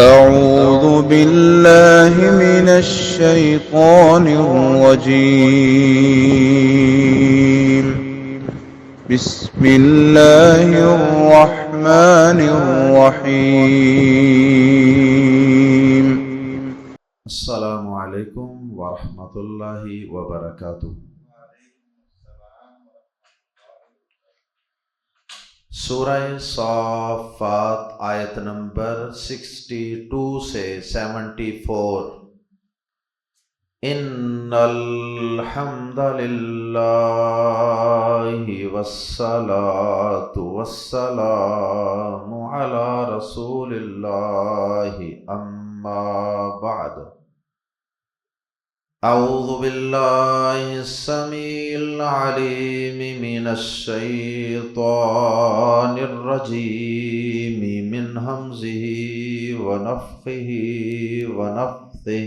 أعوذ بالله من الشيطان الرجيم. بسم الله الرحمن الرحيم. السلام علیکم ورحمۃ اللہ وبرکاتہ۔ سورہ صافات آیت نمبر 62 سے 74۔ ان الحمد للہ والصلاة والسلام علی رسول اللہ اما بعد۔ اعوذ باللہ السمیع العلیم من الشیطان الرجیم من ہمزہ ونفخہ ونفثہ۔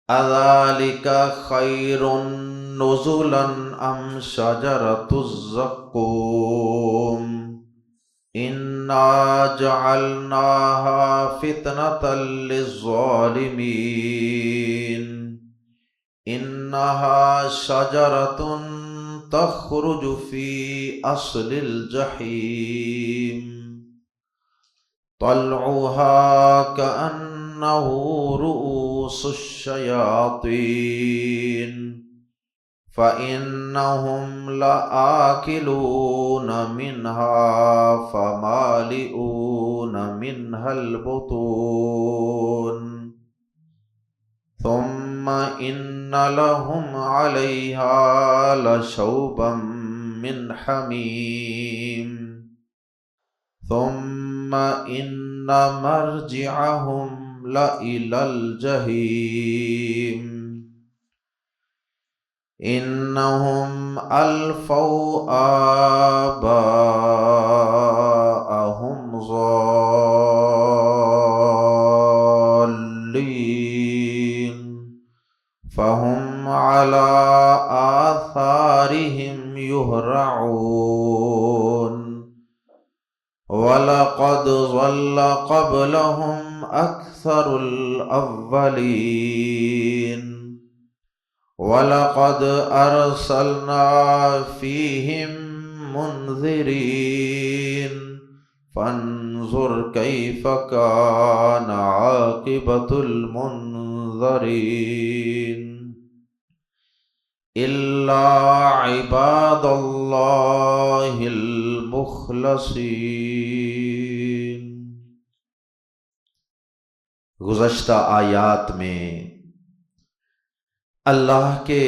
اذالک خیر نزلا ام شجرۃ الزقوم انا جعلناها فتنة للظالمین انها شجرۃ تخرج فی اصل الجحیم طلعها كأنه رؤوس الشياطين فإنهم لآكلون منها فمالئون منها البطون ثم إن لهم عليها لشوبا من حميم ثم إن مرجعهم لإلى الجحيم إنهم ألفوا آباءهم ضالين فهم على آثارهم يهرعون وَلَقَدْ ضَلَّ قَبْلَهُمْ أَكْثَرُ الْأَوَّلِينَ وَلَقَدْ أَرْسَلْنَا فِيهِمْ مُنذِرِينَ فَانظُرْ كَيْفَ كَانَ عَاقِبَةُ الْمُنذَرِينَ إِلَّا عِبَادَ اللَّهِ المخلصین۔ گزشتہ آیات میں اللہ کے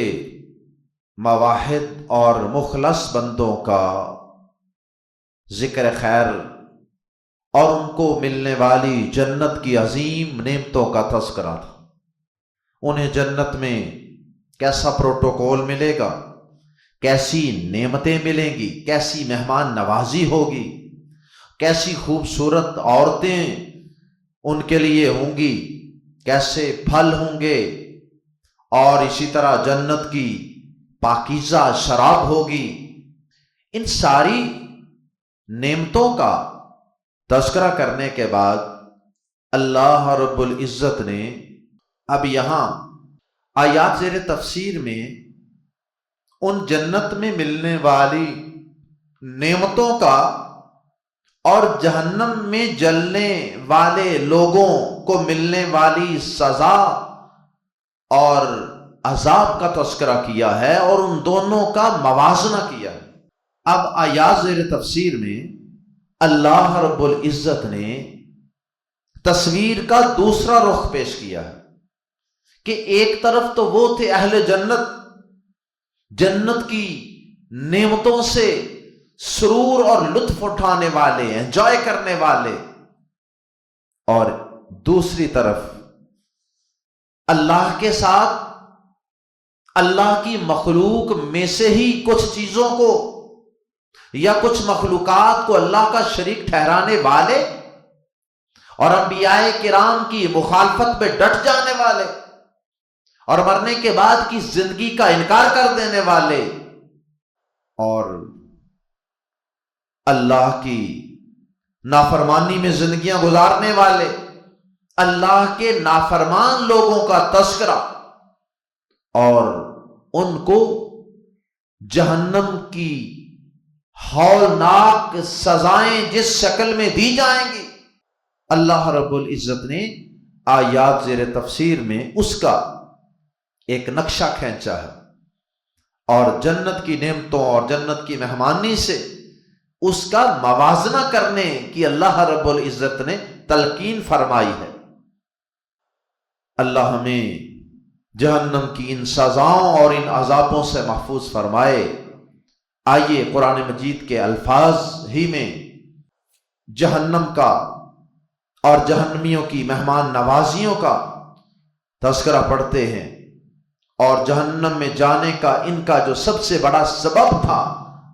مواحد اور مخلص بندوں کا ذکر خیر اور ان کو ملنے والی جنت کی عظیم نعمتوں کا تذکرہ تھا۔ انہیں جنت میں کیسا پروٹوکول ملے گا، کیسی نعمتیں ملیں گی، کیسی مہمان نوازی ہوگی، کیسی خوبصورت عورتیں ان کے لیے ہوں گی، کیسے پھل ہوں گے، اور اسی طرح جنت کی پاکیزہ شراب ہوگی۔ ان ساری نعمتوں کا تذکرہ کرنے کے بعد اللہ رب العزت نے اب یہاں آیات زیر تفسیر میں ان جنت میں ملنے والی نعمتوں کا اور جہنم میں جلنے والے لوگوں کو ملنے والی سزا اور عذاب کا تذکرہ کیا ہے اور ان دونوں کا موازنہ کیا ہے۔ اب آیات زیر تفسیر میں اللہ رب العزت نے تصویر کا دوسرا رخ پیش کیا ہے کہ ایک طرف تو وہ تھے اہل جنت، جنت کی نعمتوں سے سرور اور لطف اٹھانے والے، انجوائے کرنے والے، اور دوسری طرف اللہ کے ساتھ اللہ کی مخلوق میں سے ہی کچھ چیزوں کو یا کچھ مخلوقات کو اللہ کا شریک ٹھہرانے والے اور انبیاء کرام کی مخالفت میں ڈٹ جانے والے اور مرنے کے بعد کی زندگی کا انکار کر دینے والے، اور اللہ کی نافرمانی میں زندگیاں گزارنے والے اللہ کے نافرمان لوگوں کا تذکرہ اور ان کو جہنم کی ہولناک سزائیں جس شکل میں دی جائیں گی، اللہ رب العزت نے آیات زیر تفسیر میں اس کا ایک نقشہ کھینچا ہے، اور جنت کی نعمتوں اور جنت کی مہمانی سے اس کا موازنہ کرنے کی اللہ رب العزت نے تلقین فرمائی ہے۔ اللہ ہمیں جہنم کی ان سزاؤں اور ان عذابوں سے محفوظ فرمائے۔ آئیے قرآن مجید کے الفاظ ہی میں جہنم کا اور جہنمیوں کی مہمان نوازیوں کا تذکرہ پڑھتے ہیں، اور جہنم میں جانے کا ان کا جو سب سے بڑا سبب تھا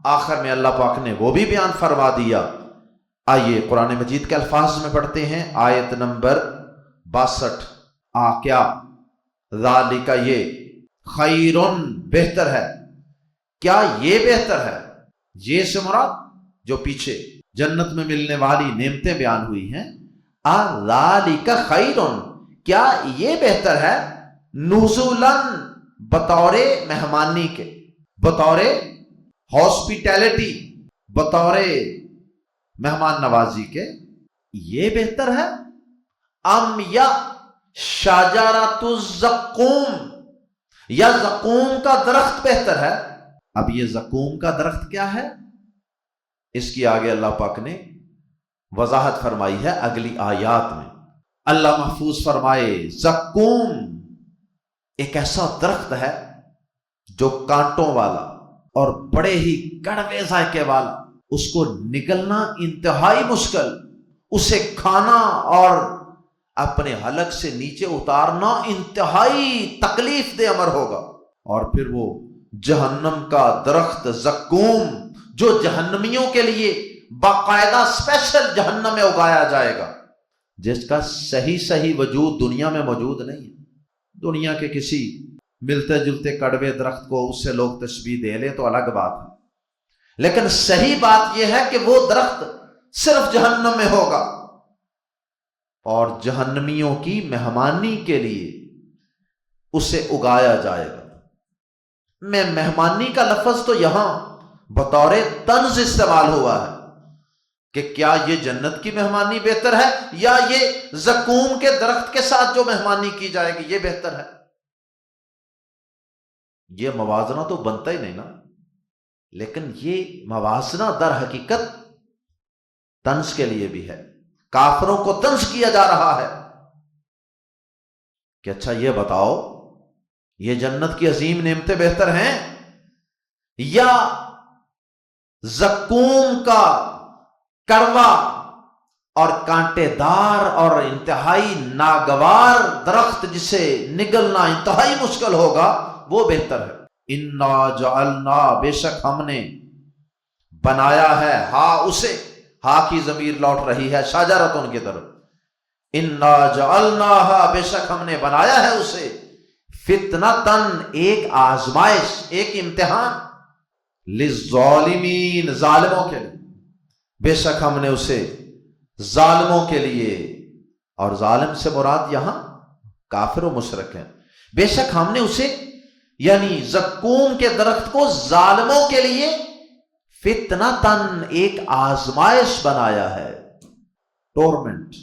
آخر میں اللہ پاک نے وہ بھی بیان فرما دیا۔ آئیے قرآن مجید کے الفاظ میں پڑھتے ہیں، آیت نمبر 62۔ کیا ذالک یہ خیرن بہتر ہے، کیا یہ بہتر ہے، یہ سے مراد جو پیچھے جنت میں ملنے والی نعمتیں بیان ہوئی ہیں، ذالک خیرن کیا یہ بہتر ہے، نزولاً بطور مہمانی کے، بطور ہاسپیٹیلٹی، بطور مہمان نوازی کے یہ بہتر ہے، ام یا شجرۃ الزقوم، یا زقوم کا درخت بہتر ہے۔ اب یہ زقوم کا درخت کیا ہے، اس کی آگے اللہ پاک نے وضاحت فرمائی ہے اگلی آیات میں۔ اللہ محفوظ فرمائے، زقوم ایک ایسا درخت ہے جو کانٹوں والا اور بڑے ہی کڑوے ذائقے والا، اس کو نگلنا انتہائی مشکل، اسے کھانا اور اپنے حلق سے نیچے اتارنا انتہائی تکلیف دہ امر ہوگا۔ اور پھر وہ جہنم کا درخت زقوم جو جہنمیوں کے لیے باقاعدہ اسپیشل جہنم میں اگایا جائے گا، جس کا صحیح وجود دنیا میں موجود نہیں ہے۔ دنیا کے کسی ملتے جلتے کڑوے درخت کو اس سے لوگ تشبیہ دے لیں تو الگ بات ہے، لیکن صحیح بات یہ ہے کہ وہ درخت صرف جہنم میں ہوگا، اور جہنمیوں کی مہمانی کے لیے اسے اگایا جائے گا۔ میں مہمانی کا لفظ تو یہاں بطور طنز استعمال ہوا ہے کہ کیا یہ جنت کی مہمانی بہتر ہے یا یہ زقوم کے درخت کے ساتھ جو مہمانی کی جائے گی یہ بہتر ہے۔ یہ موازنہ تو بنتا ہی نہیں نا، لیکن یہ موازنہ در حقیقت طنز کے لیے بھی ہے، کافروں کو طنز کیا جا رہا ہے کہ اچھا یہ بتاؤ، یہ جنت کی عظیم نعمتیں بہتر ہیں یا زقوم کا کڑوا اور کانٹے دار اور انتہائی ناگوار درخت جسے نگلنا انتہائی مشکل ہوگا وہ بہتر ہے۔ انا جعلنا، بے شک ہم نے بنایا ہے، اسے کی ضمیر لوٹ رہی ہے شجرۃ کی طرف، انا جعلناہا، بے شک ہم نے بنایا ہے اسے، فتنتن، ایک آزمائش، ایک امتحان، للظالمین، ظالموں کے لیے، بے شک ہم نے اسے ظالموں کے لیے، اور ظالم سے مراد یہاں کافر و مشرک ہیں، بے شک ہم نے اسے یعنی زقوم کے درخت کو ظالموں کے لیے فتنتن، ایک آزمائش بنایا ہے، ٹورمنٹ،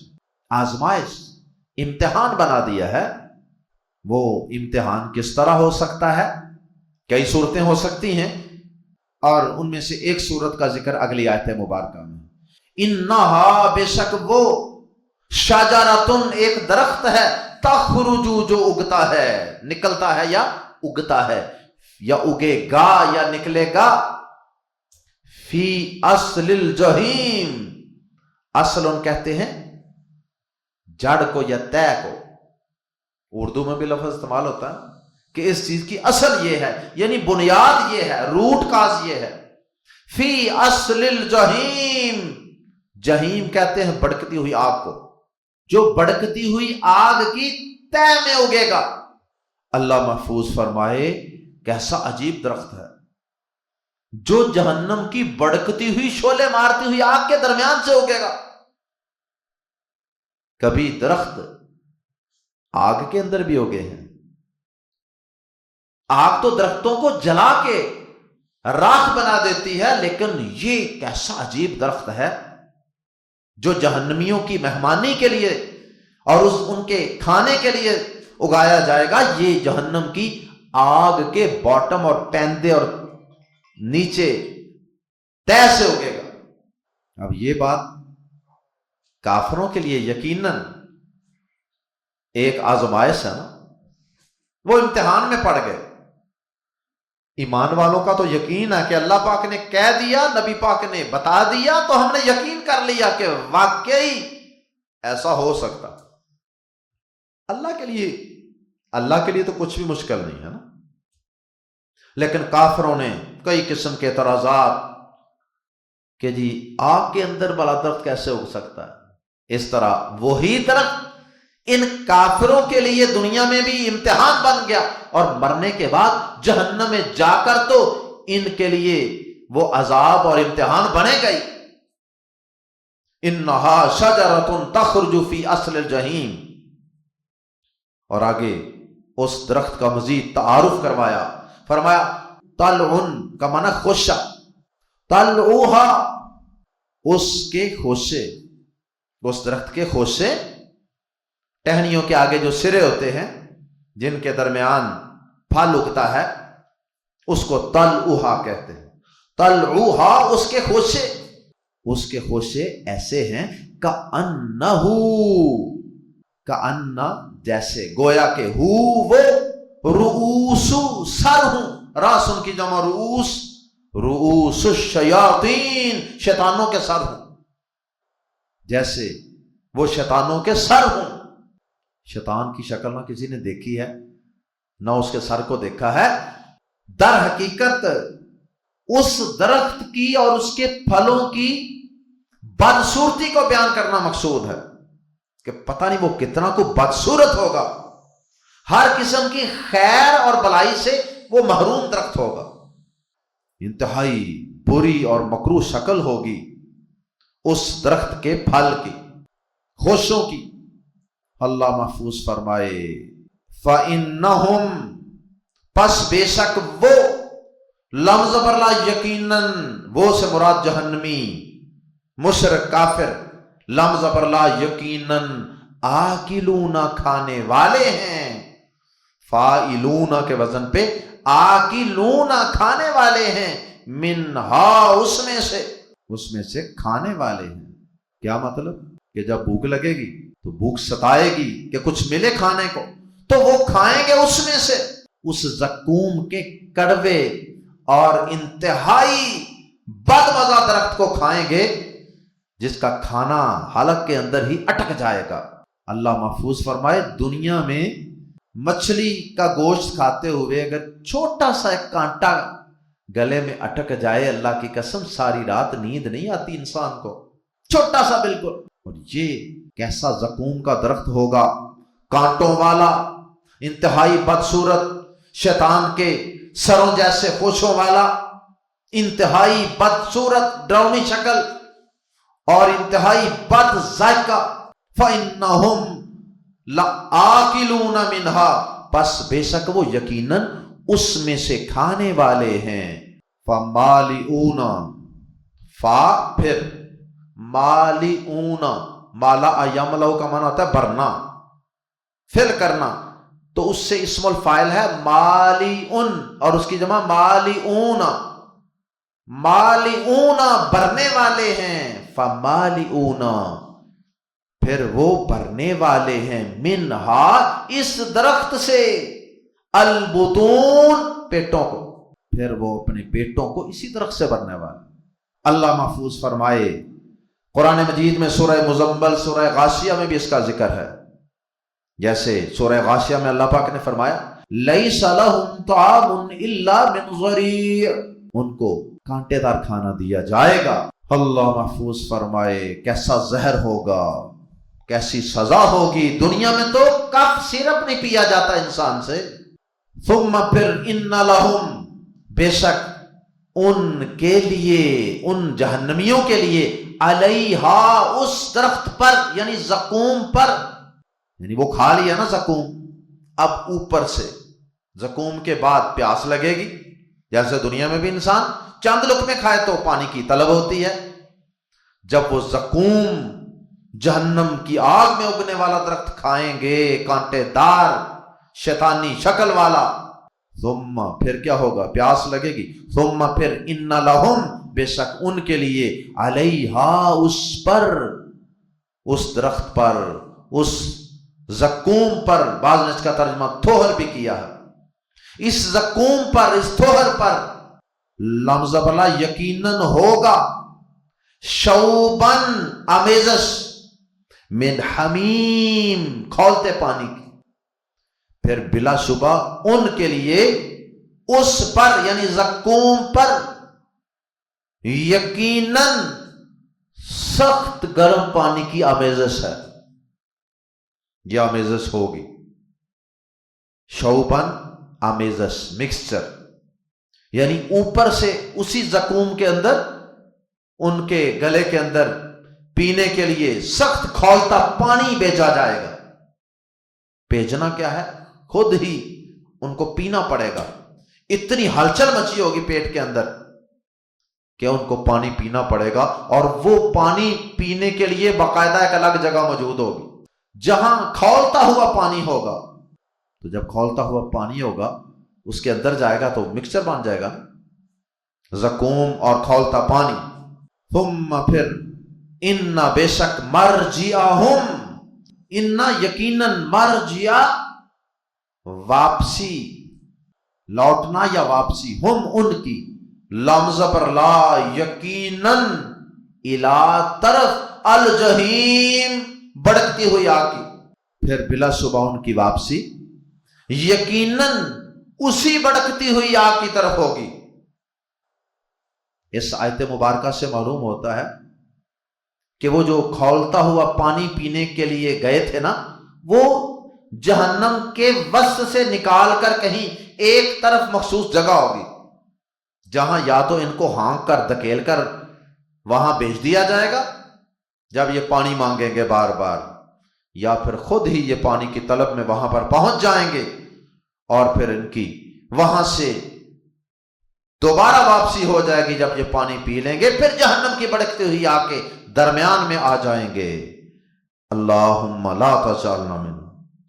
آزمائش، امتحان بنا دیا ہے۔ وہ امتحان کس طرح ہو سکتا ہے؟ کئی صورتیں ہو سکتی ہیں، اور ان میں سے ایک صورت کا ذکر اگلی آیت مبارکہ میں، انہا، بے شک وہ، شجرۃ، ایک درخت ہے، تخرج، جو اگتا ہے، نکلتا ہے یا اگتا ہے، یا اگے گا یا نکلے گا، فی اصل الجحیم، اصل ان کہتے ہیں جڑ کو یا تہ کو، اردو میں بھی لفظ استعمال ہوتا ہے کہ اس چیز کی اصل یہ ہے، یعنی بنیاد یہ ہے، روٹ کاز یہ ہے۔ فی اصل الجحیم، جہیم کہتے ہیں بڑکتی ہوئی آگ کو، جو بڑکتی ہوئی آگ کی تہ میں اگے گا۔ اللہ محفوظ فرمائے کیسا عجیب درخت ہے جو جہنم کی بڑکتی ہوئی شعلے مارتی ہوئی آگ کے درمیان سے اگے گا۔ کبھی درخت آگ کے اندر بھی اگے ہیں. آگ تو درختوں کو جلا کے راکھ بنا دیتی ہے، لیکن یہ کیسا عجیب درخت ہے جو جہنمیوں کی مہمانی کے لیے اور ان کے کھانے کے لیے اگایا جائے گا. یہ جہنم کی آگ کے باٹم اور پیندے اور نیچے تہ سے اگے گا. اب یہ بات کافروں کے لیے یقیناً ایک آزمائش ہے نا، وہ امتحان میں پڑ گئے. ایمان والوں کا تو یقین ہے کہ اللہ پاک نے کہہ دیا، نبی پاک نے بتا دیا، تو ہم نے یقین کر لیا کہ واقعی ایسا ہو سکتا. اللہ کے لیے تو کچھ بھی مشکل نہیں ہے نا. لیکن کافروں نے کئی قسم کے اعتراضات کہ جی آگ کے اندر بلا درخت کیسے اگ سکتا ہے. اس طرح وہی درخت ان کافروں کے لیے دنیا میں بھی امتحان بن گیا، اور مرنے کے بعد جہنم میں جا کر تو ان کے لیے وہ عذاب اور امتحان بنے گئی. انہا شجرۃ تخرج فی اصل الجحیم. اور آگے اس درخت کا مزید تعارف کروایا، فرمایا طلع کا معنی خوشہ، طلعوہا اس کے خوشے، اس درخت کے خوشے، ٹہنیوں کے آگے جو سرے ہوتے ہیں جن کے درمیان پھل اگتا ہے اس کو طلعوہا کہتے ہیں. طلعوہا اس کے خوشے ایسے ہیں کأنہ جیسے، گویا کہ وہ رؤوس سر ہوں. راس ان کی جمع رؤوس الشیاطین، شیطانوں کے سر ہوں، جیسے وہ شیطانوں کے سر ہوں. شیطان کی شکل نہ کسی نے دیکھی ہے نہ اس کے سر کو دیکھا ہے. در حقیقت اس درخت کی اور اس کے پھلوں کی بدصورتی کو بیان کرنا مقصود ہے کہ پتہ نہیں وہ کتنا کو بدصورت ہوگا. ہر قسم کی خیر اور بلائی سے وہ محروم درخت ہوگا. انتہائی بری اور مکروہ شکل ہوگی اس درخت کے پھل کی، خوشوں کی. اللہ محفوظ فرمائے فَإِنَّهُمْ، پس بے شک وہ، لفظ پر لا یقیناً، وہ سے مراد جہنمی مشرک کافر، لفظ پر لا یقیناً آکلون کھانے والے ہیں. فائلون کے وزن پہ آکلون کھانے والے ہیں، منہا اس میں سے کھانے والے ہیں. کیا مطلب کہ جب بھوک لگے گی تو بھوک ستائے گی کہ کچھ ملے کھانے کو، تو وہ کھائیں گے اس میں سے، اس زقوم کے کڑوے اور انتہائی بدمزہ درخت کو کھائیں گے جس کا کھانا حلق کے اندر ہی اٹک جائے گا. اللہ محفوظ فرمائے دنیا میں مچھلی کا گوشت کھاتے ہوئے اگر چھوٹا سا ایک کانٹا گلے میں اٹک جائے، اللہ کی قسم ساری رات نیند نہیں آتی انسان کو، چھوٹا سا بالکل. اور یہ کیسا زقوم کا درخت ہوگا، کانٹوں والا، انتہائی بدصورت، شیطان کے سروں جیسے خوشوں والا، انتہائی بدصورت ڈراؤنی شکل اور انتہائی بد ذائقہ. فَإِنَّهُمْ لَآكِلُونَ مِنْهَا، پس بے شک وہ یقیناً اس میں سے کھانے والے ہیں. فَمَالِئُونَ، فا پھر مالئون، مالا یملؤ کا معنی ہوتا ہے بھرنا، فل کرنا، تو اس سے اسم الفاعل ہے مالئون اور اس کی جمع مالئون. مالئون بھرنے والے ہیں، فمالئون پھر وہ بھرنے والے ہیں، منہا اس درخت سے، البطون پیٹوں کو، پھر وہ اپنے پیٹوں کو اسی درخت سے بھرنے والے. اللہ محفوظ فرمائے قرآن مجید میں سورہ مزمل، سورہ غاشیہ میں بھی اس کا ذکر ہے. جیسے سورہ غاشیہ میں اللہ پاک نے فرمایا لیس لہم طعام الا من ضریع، ان کو کانٹے دار کھانا دیا جائے گا. اللہ محفوظ فرمائے کیسا زہر ہوگا، کیسی سزا ہوگی. دنیا میں تو کپ سیرپ نہیں پیا جاتا انسان سے. ثم پھر ان لہم، بے شک ان کے لیے، ان جہنمیوں کے لیے، علیہا اس درخت پر یعنی زقوم پر، یعنی وہ کھا لیا نا زقوم، اب اوپر سے زقوم کے بعد پیاس لگے گی، جیسے دنیا میں بھی انسان چند لقمے کھائے تو پانی کی طلب ہوتی ہے، جب وہ زقوم جہنم کی آگ میں اگنے والا درخت کھائیں گے، کانٹے دار شیطانی شکل والا، ثم پھر کیا ہوگا، پیاس لگے گی، ثم پھر ان لہم بے شک ان کے لیے، علیہا اس پر، اس درخت پر، اس زقوم پر، بعض نے اس کا ترجمہ تھوہر بھی کیا ہے، اس زقوم پر، اس تھوہر پر، لمزہ بلا یقیناً ہوگا، شوبن آمیزش، من حمیم کھولتے پانی کی، پھر بلا شبہ ان کے لیے اس پر یعنی زقوم پر یقیناً سخت گرم پانی کی آمیزش ہے، یہ آمیزش ہوگی، شوبن آمیزش مکسچر، یعنی اوپر سے اسی زقوم کے اندر ان کے گلے کے اندر پینے کے لیے سخت کھولتا پانی بھیجا جائے گا، بھیجنا کیا ہے، خود ہی ان کو پینا پڑے گا، اتنی ہلچل مچی ہوگی پیٹ کے اندر کہ ان کو پانی پینا پڑے گا، اور وہ پانی پینے کے لیے باقاعدہ ایک الگ جگہ موجود ہوگی جہاں کھولتا ہوا پانی ہوگا، تو جب کھولتا ہوا پانی ہوگا اس کے اندر جائے گا تو مکسچر بن جائے گا، زقوم اور کھولتا پانی، ثم پھر ان بے شک مرجعہم، ان یقیناً مرجع واپسی، لوٹنا یا واپسی، ہم ان کی، لمزہ پر لا یقیناً، الی طرف الجحیم بڑکتی ہوئی آگ کی، پھر بلا شبہ ان کی واپسی یقیناً اسی بڑکتی ہوئی آگ کی طرف ہوگی۔ اس آیت مبارکہ سے معلوم ہوتا ہے کہ وہ جو کھولتا ہوا پانی پینے کے لیے گئے تھے نا، وہ جہنم کے وسط سے نکال کر کہیں ایک طرف مخصوص جگہ ہوگی جہاں یا تو ان کو ہانک کر دھکیل کر وہاں بھیج دیا جائے گا جب یہ پانی مانگیں گے بار بار، یا پھر خود ہی یہ پانی کی طلب میں وہاں پر پہنچ جائیں گے، اور پھر ان کی وہاں سے دوبارہ واپسی ہو جائے گی جب یہ پانی پی لیں گے، پھر جہنم کی بڑکتی ہوئی آگ کے درمیان میں آ جائیں گے۔ اللہم لا تجعلنا منهم،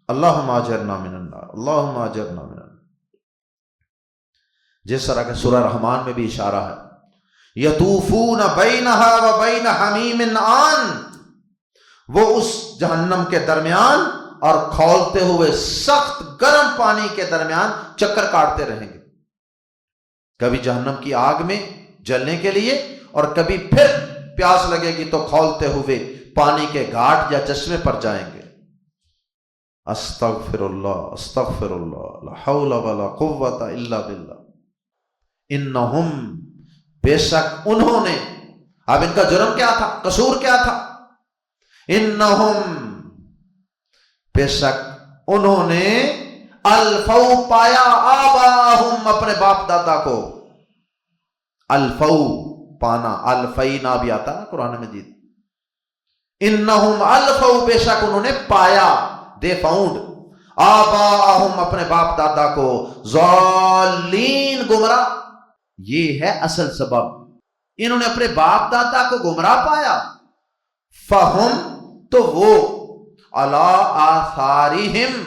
اللہم اجرنا من النار، اللہم اجرنا من النار، جس طرح کہ سورہ رحمان میں بھی اشارہ ہے، یطوفون بینہا و بین حمیم آن، وہ اس جہنم کے درمیان اور کھولتے ہوئے سخت گرم پانی کے درمیان چکر کاٹتے رہیں گے، کبھی جہنم کی آگ میں جلنے کے لیے، اور کبھی پھر پیاس لگے گی تو کھولتے ہوئے پانی کے گھاٹ یا چشمے پر جائیں گے۔ استغفر اللہ استغفر اللہ، لا حول ولا قوت الا باللہ، انہم بے شک انہوں نے، اب ان کا جرم کیا تھا، قصور کیا تھا، انہم بے شک انہوں نے، الفو پایا، آباہم اپنے باپ دادا کو، الفو پانا، الفینا بھی آتا ہے قرآن مجید، انہم الفو بے شک انہوں نے پایا، دے فاؤنڈ، آباہم اپنے باپ دادا کو، ضالین گمراہ، یہ ہے اصل سبب، انہوں نے اپنے باپ دادا کو گمراہ پایا، فہم تو وہ، علی آثارہم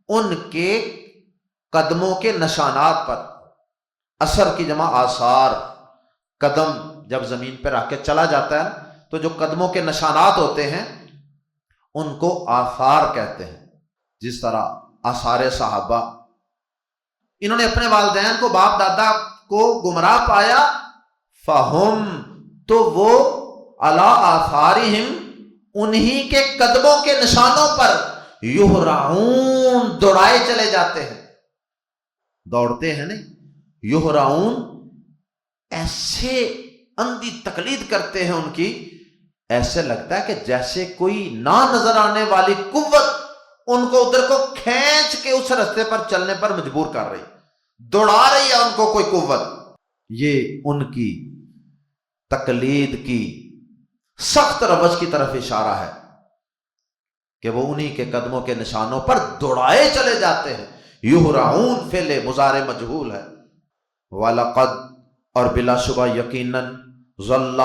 ان کے قدموں کے نشانات پر، اثر کی جمع آثار، قدم جب زمین پہ رکھ کے چلا جاتا ہے تو جو قدموں کے نشانات ہوتے ہیں ان کو آثار کہتے ہیں، جس طرح آثار صحابہ، انہوں نے اپنے والدین کو، باپ دادا کو گمراہ پایا، فہم تو وہ، علی آثارہم انہی کے قدموں کے نشانوں پر، یہرعون دوڑائے چلے جاتے ہیں، دوڑتے ہیں نہیں، یہرعون ایسے اندھی تقلید کرتے ہیں ان کی، ایسے لگتا ہے کہ جیسے کوئی نہ نظر آنے والی قوت ان کو ادھر کو کھینچ کے اس رستے پر چلنے پر مجبور کر رہی، دوڑا رہی ہے ان کو کوئی قوت، یہ ان کی تقلید کی سخت روش کی طرف اشارہ ہے کہ وہ انہی کے قدموں کے نشانوں پر دوڑائے چلے جاتے ہیں. یہرعون فعل مضارع مجہول ہے. وَلَقَدْ اور بلا شبہ یقیناً ضل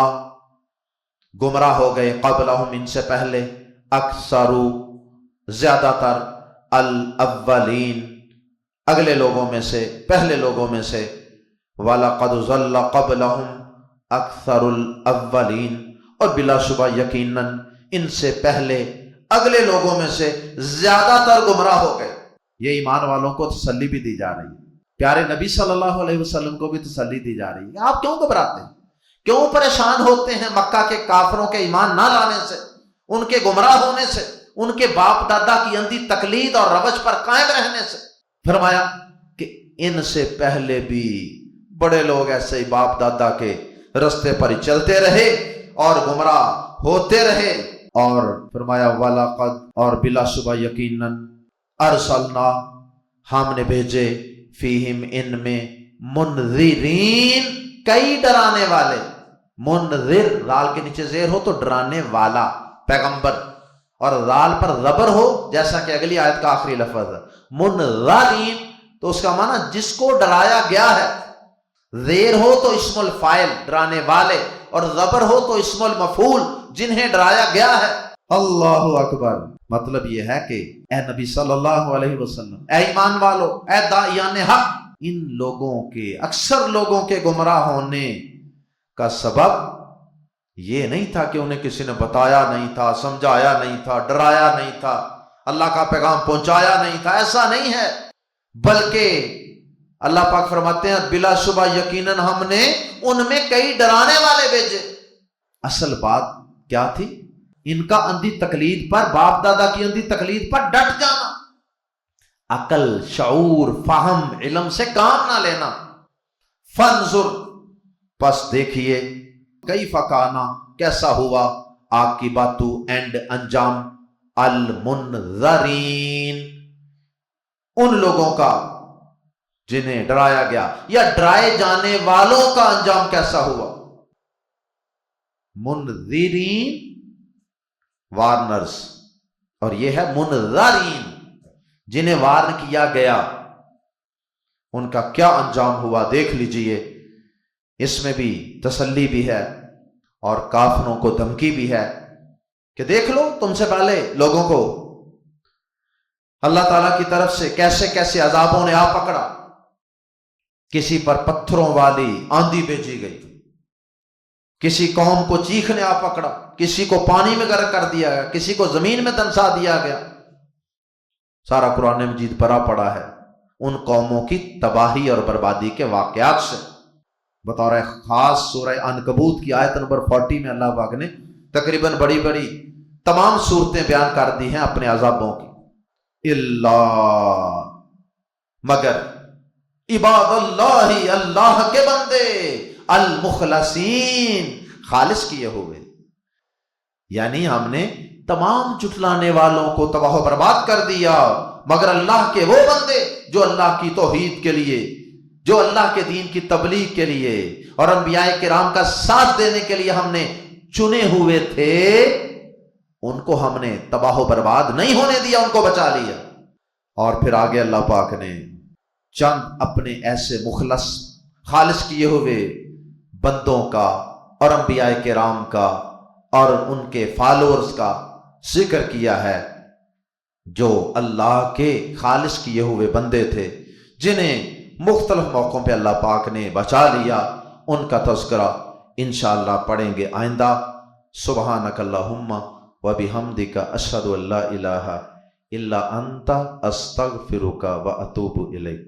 گمراہ ہو گئے قبلہم ان سے پہلے اکثر زیادہ تر الاولین اگلے لوگوں میں سے پہلے لوگوں میں سے. وَلَقَدْ ضل قبلہم اکثر الاولین اور بلا شبہ یقیناً ان سے پہلے اگلے لوگوں میں سے زیادہ تر گمراہ ہو گئے. یہ ایمان والوں کو تسلی بھی دی جا رہی ہے. پیارے نبی صلی اللہ علیہ وسلم کو بھی تسلی دی جا رہی ہے. آپ کیوں گھبراتے ہیں؟ کیوں پریشان ہوتے ہیں مکہ کے کافروں کے ایمان نہ لانے سے، ان کے گمراہ ہونے سے، ان کے باپ دادا کی اندھی تقلید اور روش پر قائم رہنے سے؟ فرمایا کہ ان سے پہلے بھی بڑے لوگ ایسے ہی باپ دادا کے رستے پر ہی چلتے رہے اور گمراہ ہوتے رہے. اور فرمایا وَلَقَدْ اور بلا شبہ یقیناً ارسلنا ہم نے بھیجے فیہم ان میں منذرین کئی ڈرانے والے. منذر رال کے نیچے زیر ہو تو ڈرانے والا پیغمبر، اور رال پر زبر ہو جیسا کہ اگلی آیت کا آخری لفظ ہے منذرین تو اس کا معنی جس کو ڈرایا گیا ہے. زیر ہو تو اسم الفاعل ڈرانے والے، اور زبر ہو تو اسم المفعول جنہیں ڈرایا گیا ہے. اللہ اکبر. مطلب یہ ہے کہ اے نبی صلی اللہ علیہ وسلم، اے ایمان والو، اے داعیان حق، ان لوگوں کے اکثر لوگوں کے گمراہ ہونے کا سبب یہ نہیں تھا کہ انہیں کسی نے بتایا نہیں تھا، سمجھایا نہیں تھا، ڈرایا نہیں تھا، اللہ کا پیغام پہنچایا نہیں تھا. ایسا نہیں ہے، بلکہ اللہ پاک فرماتے ہیں بلا شبہ یقیناً ہم نے ان میں کئی ڈرانے والے بھیجے. اصل بات کیا تھی؟ ان کا اندھی تقلید پر، باپ دادا کی اندھی تقلید پر ڈٹ جانا، عقل، شعور، فہم، علم سے کام نہ لینا. فانظر پس دیکھیے کیف کان کیسا ہوا عاقبت اینڈ انجام المنذرین ان لوگوں کا جنہیں ڈرایا گیا یا ڈرائے جانے والوں کا انجام کیسا ہوا. منذرین وارنرز، اور یہ ہے منذرین جنہیں وارن کیا گیا، ان کا کیا انجام ہوا دیکھ لیجئے. اس میں بھی تسلی بھی ہے اور کافروں کو دھمکی بھی ہے کہ دیکھ لو تم سے پہلے لوگوں کو اللہ تعالیٰ کی طرف سے کیسے کیسے عذابوں نے آ پکڑا. کسی پر پتھروں والی آندھی بھیجی گئی، کسی قوم کو چیخ نے آ پکڑا، کسی کو پانی میں غرق کر دیا گیا، کسی کو زمین میں دنسا دیا گیا. سارا قرآن مجید بھرا پڑا ہے ان قوموں کی تباہی اور بربادی کے واقعات سے. بطور خاص سورہ عنکبوت کی آیت نمبر 40 میں اللہ پاک نے تقریباً بڑی بڑی تمام صورتیں بیان کر دی ہیں اپنے عذابوں کی. اللہ مگر عباد اللہ، اللہ کے بندے، المخلصین خالص کیے ہوئے. یعنی ہم نے تمام جھٹلانے والوں کو تباہ و برباد کر دیا، مگر اللہ کے وہ بندے جو اللہ کی توحید کے لیے، جو اللہ کے دین کی تبلیغ کے لیے اور انبیاء کرام کا ساتھ دینے کے لیے ہم نے چنے ہوئے تھے، ان کو ہم نے تباہ و برباد نہیں ہونے دیا، ان کو بچا لیا. اور پھر آگے اللہ پاک نے چند اپنے ایسے مخلص خالص کیے ہوئے بندوں کا اور انبیاء کرام کا اور ان کے فالورز کا ذکر کیا ہے جو اللہ کے خالص کیے ہوئے بندے تھے، جنہیں مختلف موقعوں پہ اللہ پاک نے بچا لیا. ان کا تذکرہ انشاءاللہ پڑھیں گے آئندہ. سبحانک اللہم و بحمدک اشہد ان لا الہ الا انت استغفرک و اتوب الیک.